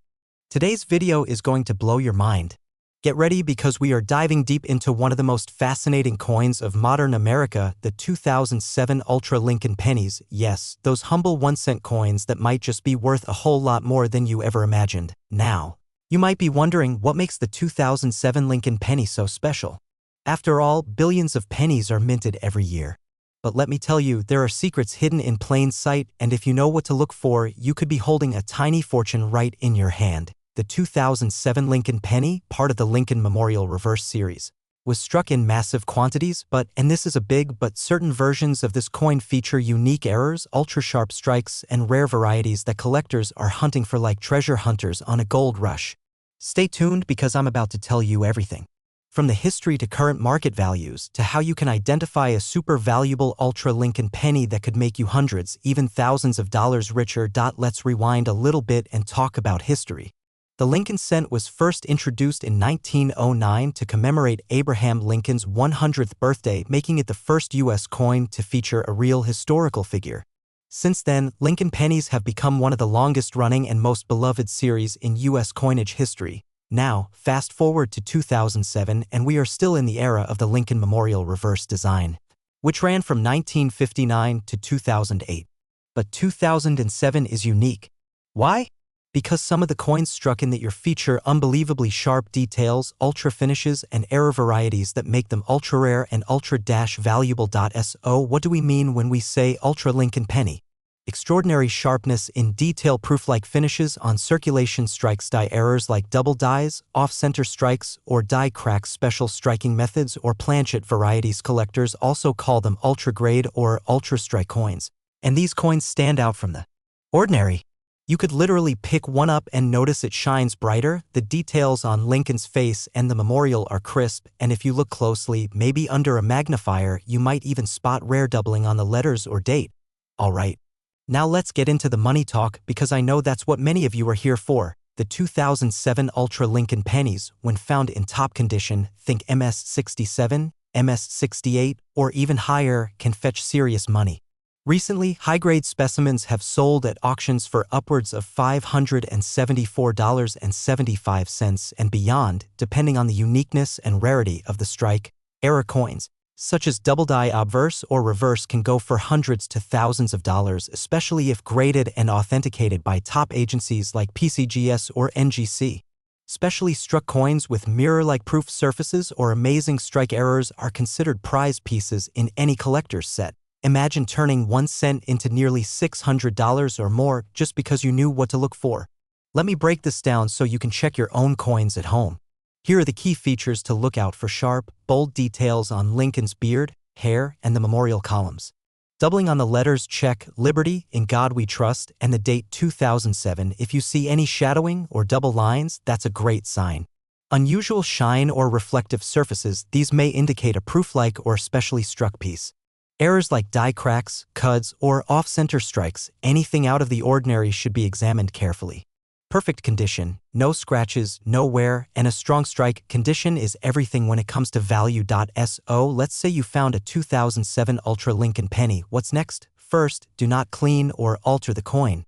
Today's video is going to blow your mind. Get ready because we are diving deep into one of the most fascinating coins of modern America, the 2007 Ultra Lincoln pennies. Yes, those humble 1-cent coins that might just be worth a whole lot more than you ever imagined. Now, you might be wondering what makes the 2007 Lincoln penny so special. After all, billions of pennies are minted every year. But let me tell you, there are secrets hidden in plain sight, and if you know what to look for, you could be holding a tiny fortune right in your hand. The 2007 Lincoln penny, part of the Lincoln Memorial Reverse series, was struck in massive quantities, and this is a big but certain versions of this coin feature unique errors, ultra-sharp strikes, and rare varieties that collectors are hunting for like treasure hunters on a gold rush. Stay tuned because I'm about to tell you everything. From the history to current market values, to how you can identify a super valuable Ultra Lincoln penny that could make you hundreds, even thousands of dollars richer. Let's rewind a little bit and talk about history. The Lincoln cent was first introduced in 1909 to commemorate Abraham Lincoln's 100th birthday, making it the first U.S. coin to feature a real historical figure. Since then, Lincoln pennies have become one of the longest-running and most beloved series in U.S. coinage history. Now, fast forward to 2007, and we are still in the era of the Lincoln Memorial Reverse design, which ran from 1959 to 2008. But 2007 is unique. Why? Because some of the coins struck in that year feature unbelievably sharp details, ultra finishes, and error varieties that make them ultra rare and ultra-valuable. So what do we mean when we say Ultra Lincoln penny? Extraordinary sharpness in detail, proof-like finishes on circulation strikes, die errors like double dies, off-center strikes, or die cracks, special striking methods, or planchet varieties. Collectors also call them ultra-grade or ultra-strike coins. And these coins stand out from the ordinary. You could literally pick one up and notice it shines brighter. The details on Lincoln's face and the memorial are crisp, and if you look closely, maybe under a magnifier, you might even spot rare doubling on the letters or date. Alright, now let's get into the money talk because I know that's what many of you are here for. The 2007 Ultra Lincoln pennies, when found in top condition, think MS-67, MS-68, or even higher, can fetch serious money. Recently, high-grade specimens have sold at auctions for upwards of $574.75 and beyond, depending on the uniqueness and rarity of the strike. Error coins, such as double die obverse or reverse, can go for hundreds to thousands of dollars, especially if graded and authenticated by top agencies like PCGS or NGC. Specially struck coins with mirror-like proof surfaces or amazing strike errors are considered prize pieces in any collector's set. Imagine turning 1 cent into nearly $600 or more just because you knew what to look for. Let me break this down so you can check your own coins at home. Here are the key features to look out for: sharp, bold details on Lincoln's beard, hair, and the memorial columns. Doubling on the letters, check Liberty, In God We Trust, and the date 2007. If you see any shadowing or double lines, that's a great sign. Unusual shine or reflective surfaces, these may indicate a proof-like or specially struck piece. Errors like die cracks, cuds, or off-center strikes, anything out of the ordinary, should be examined carefully. Perfect condition, no scratches, no wear, and a strong strike. Condition is everything when it comes to value. So let's say you found a 2007 Ultra Lincoln penny. What's next? First, do not clean or alter the coin.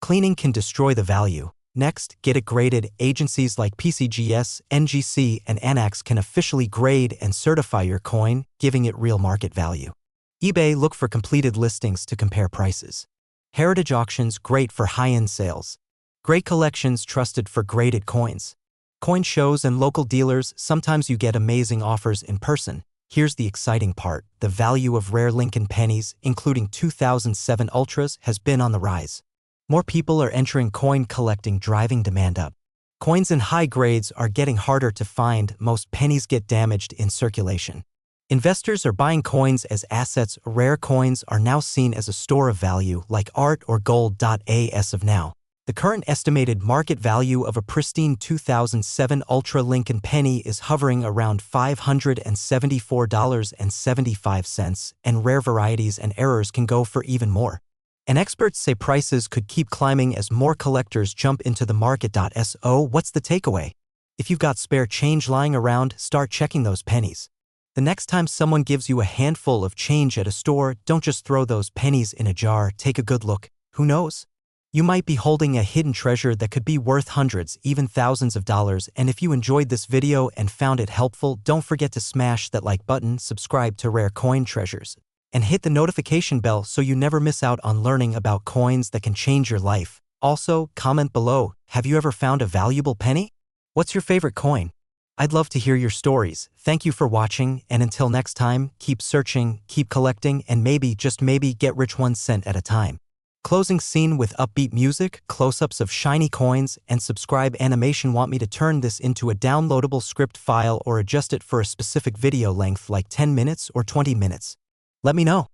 Cleaning can destroy the value. Next, get it graded. Agencies like PCGS, NGC, and ANAX can officially grade and certify your coin, giving it real market value. eBay, look for completed listings to compare prices. Heritage auctions, great for high-end sales. Great collections, trusted for graded coins. Coin shows and local dealers, sometimes you get amazing offers in person. Here's the exciting part: the value of rare Lincoln pennies, including 2007 Ultras, has been on the rise. More people are entering coin collecting, driving demand up. Coins in high grades are getting harder to find. Most pennies get damaged in circulation. Investors are buying coins as assets. Rare coins are now seen as a store of value, like art or gold. As of now, The current estimated market value of a pristine 2007 Ultra Lincoln penny is hovering around $574.75, and rare varieties and errors can go for even more. And experts say prices could keep climbing as more collectors jump into the market. So what's the takeaway? If you've got spare change lying around, start checking those pennies. The next time someone gives you a handful of change at a store, don't just throw those pennies in a jar, take a good look. Who knows? You might be holding a hidden treasure that could be worth hundreds, even thousands of dollars. And if you enjoyed this video and found it helpful, don't forget to smash that like button, subscribe to Rare Coin Treasures, and hit the notification bell so you never miss out on learning about coins that can change your life. Also, comment below, have you ever found a valuable penny? What's your favorite coin? I'd love to hear your stories. Thank you for watching, and until next time, keep searching, keep collecting, and maybe, just maybe, get rich 1 cent at a time. Closing scene with upbeat music, close-ups of shiny coins, and subscribe animation. Want me to turn this into a downloadable script file or adjust it for a specific video length like 10 minutes or 20 minutes? Let me know.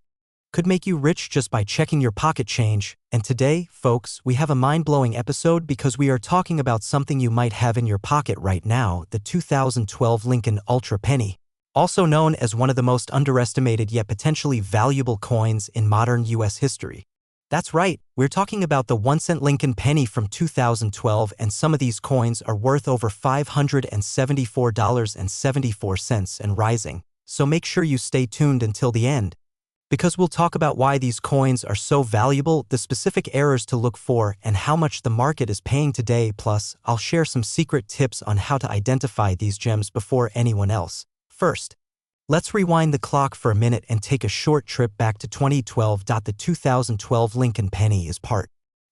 Could make you rich just by checking your pocket change. And today, folks, we have a mind-blowing episode because we are talking about something you might have in your pocket right now, the 2012 Lincoln Ultra Penny, also known as one of the most underestimated yet potentially valuable coins in modern U.S. history. That's right, we're talking about the 1 cent Lincoln penny from 2012, and some of these coins are worth over $574.74 and rising, so make sure you stay tuned until the end, because we'll talk about why these coins are so valuable, the specific errors to look for, and how much the market is paying today. Plus, I'll share some secret tips on how to identify these gems before anyone else. First, let's rewind the clock for a minute and take a short trip back to 2012. The 2012 Lincoln penny is part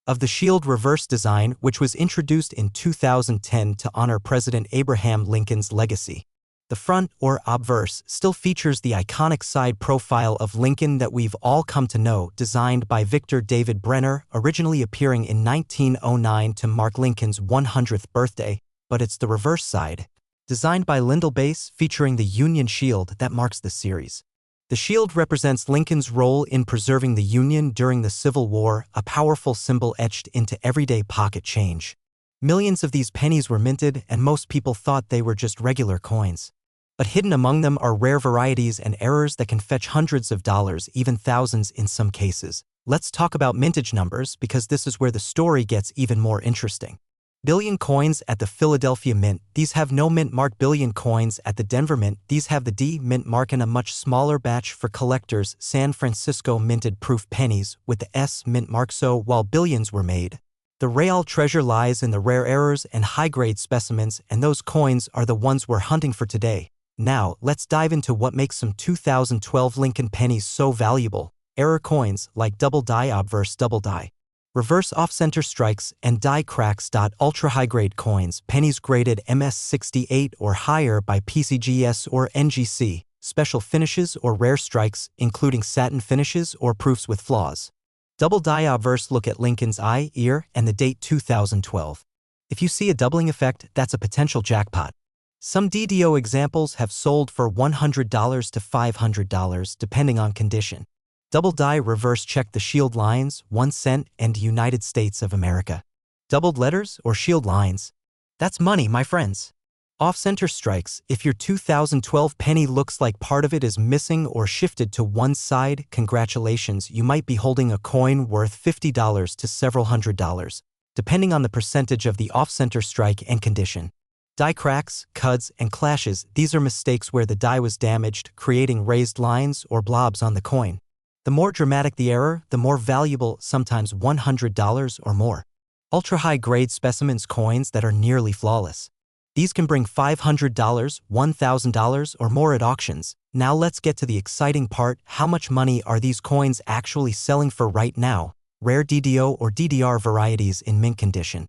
of the shield reverse design, which was introduced in 2010 to honor President Abraham Lincoln's legacy. The front, or obverse, still features the iconic side profile of Lincoln that we've all come to know, designed by Victor David Brenner, originally appearing in 1909 to mark Lincoln's 100th birthday, but it's the reverse side, designed by Lyndall Bass, featuring the Union shield, that marks the series. The shield represents Lincoln's role in preserving the Union during the Civil War, a powerful symbol etched into everyday pocket change. Millions of these pennies were minted, and most people thought they were just regular coins. But hidden among them are rare varieties and errors that can fetch hundreds of dollars, even thousands in some cases. Let's talk about mintage numbers, because this is where the story gets even more interesting. Billion coins at the Philadelphia Mint, these have no mint mark. Billion coins at the Denver Mint, these have the D mint mark. In a much smaller batch for collectors, San Francisco minted proof pennies with the S mint mark. So while billions were made, the real treasure lies in the rare errors and high-grade specimens, and those coins are the ones we're hunting for today. Now, let's dive into what makes some 2012 Lincoln pennies so valuable. Error coins, like double die, obverse double die, reverse off-center strikes, and die cracks. Ultra-high-grade coins, pennies graded MS68 or higher by PCGS or NGC, special finishes or rare strikes, including satin finishes or proofs with flaws. Double die obverse, look at Lincoln's eye, ear, and the date 2012. If you see a doubling effect, that's a potential jackpot. Some DDO examples have sold for $100 to $500 depending on condition. Double die reverse, check the shield lines, 1 cent and United States of America. Doubled letters or shield lines, that's money, my friends. Off-center strikes, if your 2012 penny looks like part of it is missing or shifted to one side, congratulations, you might be holding a coin worth $50 to several $100s, depending on the percentage of the off-center strike and condition. Die cracks, cuds, and clashes, these are mistakes where the die was damaged, creating raised lines or blobs on the coin. The more dramatic the error, the more valuable, sometimes $100 or more. Ultra-high-grade specimens, coins that are nearly flawless. These can bring $500, $1,000 or more at auctions. Now let's get to the exciting part. How much money are these coins actually selling for right now? Rare DDO or DDR varieties in mint condition,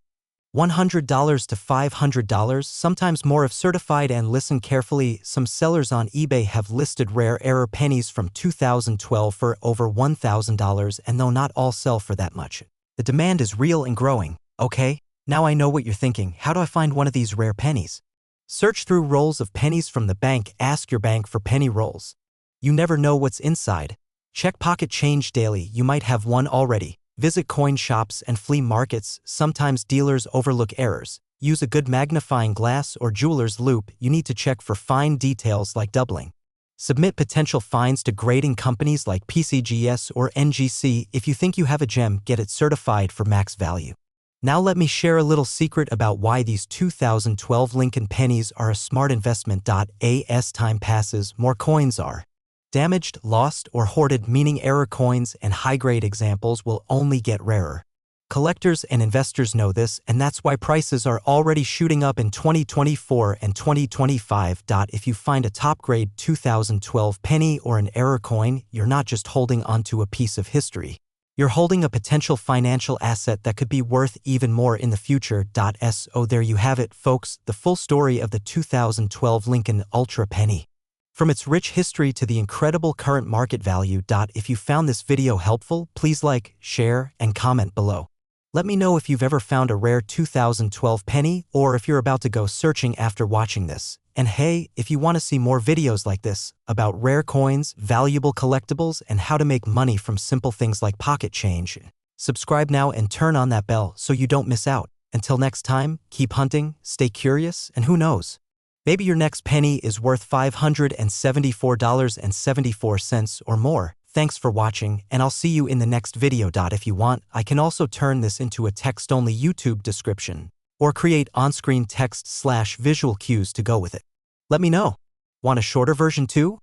$100 to $500, sometimes more if certified. And listen carefully, some sellers on eBay have listed rare error pennies from 2012 for over $1,000, and though not all sell for that much, the demand is real and growing. Okay, now I know what you're thinking. How do I find one of these rare pennies? Search through rolls of pennies from the bank. Ask your bank for penny rolls. You never know what's inside. Check pocket change daily. You might have one already. Visit coin shops and flea markets. Sometimes dealers overlook errors. Use a good magnifying glass or jeweler's loupe. You need to check for fine details like doubling. Submit potential finds to grading companies like PCGS or NGC. If you think you have a gem, get it certified for max value. Now let me share a little secret about why these 2012 Lincoln pennies are a smart investment. As time passes, more coins are damaged, lost, or hoarded, meaning error coins and high-grade examples will only get rarer. Collectors and investors know this, and that's why prices are already shooting up in 2024 and 2025. If you find a top-grade 2012 penny or an error coin, you're not just holding onto a piece of history. You're holding a potential financial asset that could be worth even more in the future. So there you have it, folks, the full story of the 2012 Lincoln Ultra Penny. From its rich history to the incredible current market value. If you found this video helpful, please like, share, and comment below. Let me know if you've ever found a rare 2012 penny or if you're about to go searching after watching this. And hey, if you want to see more videos like this about rare coins, valuable collectibles, and how to make money from simple things like pocket change, subscribe now and turn on that bell so you don't miss out. Until next time, keep hunting, stay curious, and who knows? Maybe your next penny is worth $574.74 or more. Thanks for watching, and I'll see you in the next video. If you want, I can also turn this into a text-only YouTube description, or create on-screen text/visual cues to go with it. Let me know. Want a shorter version too?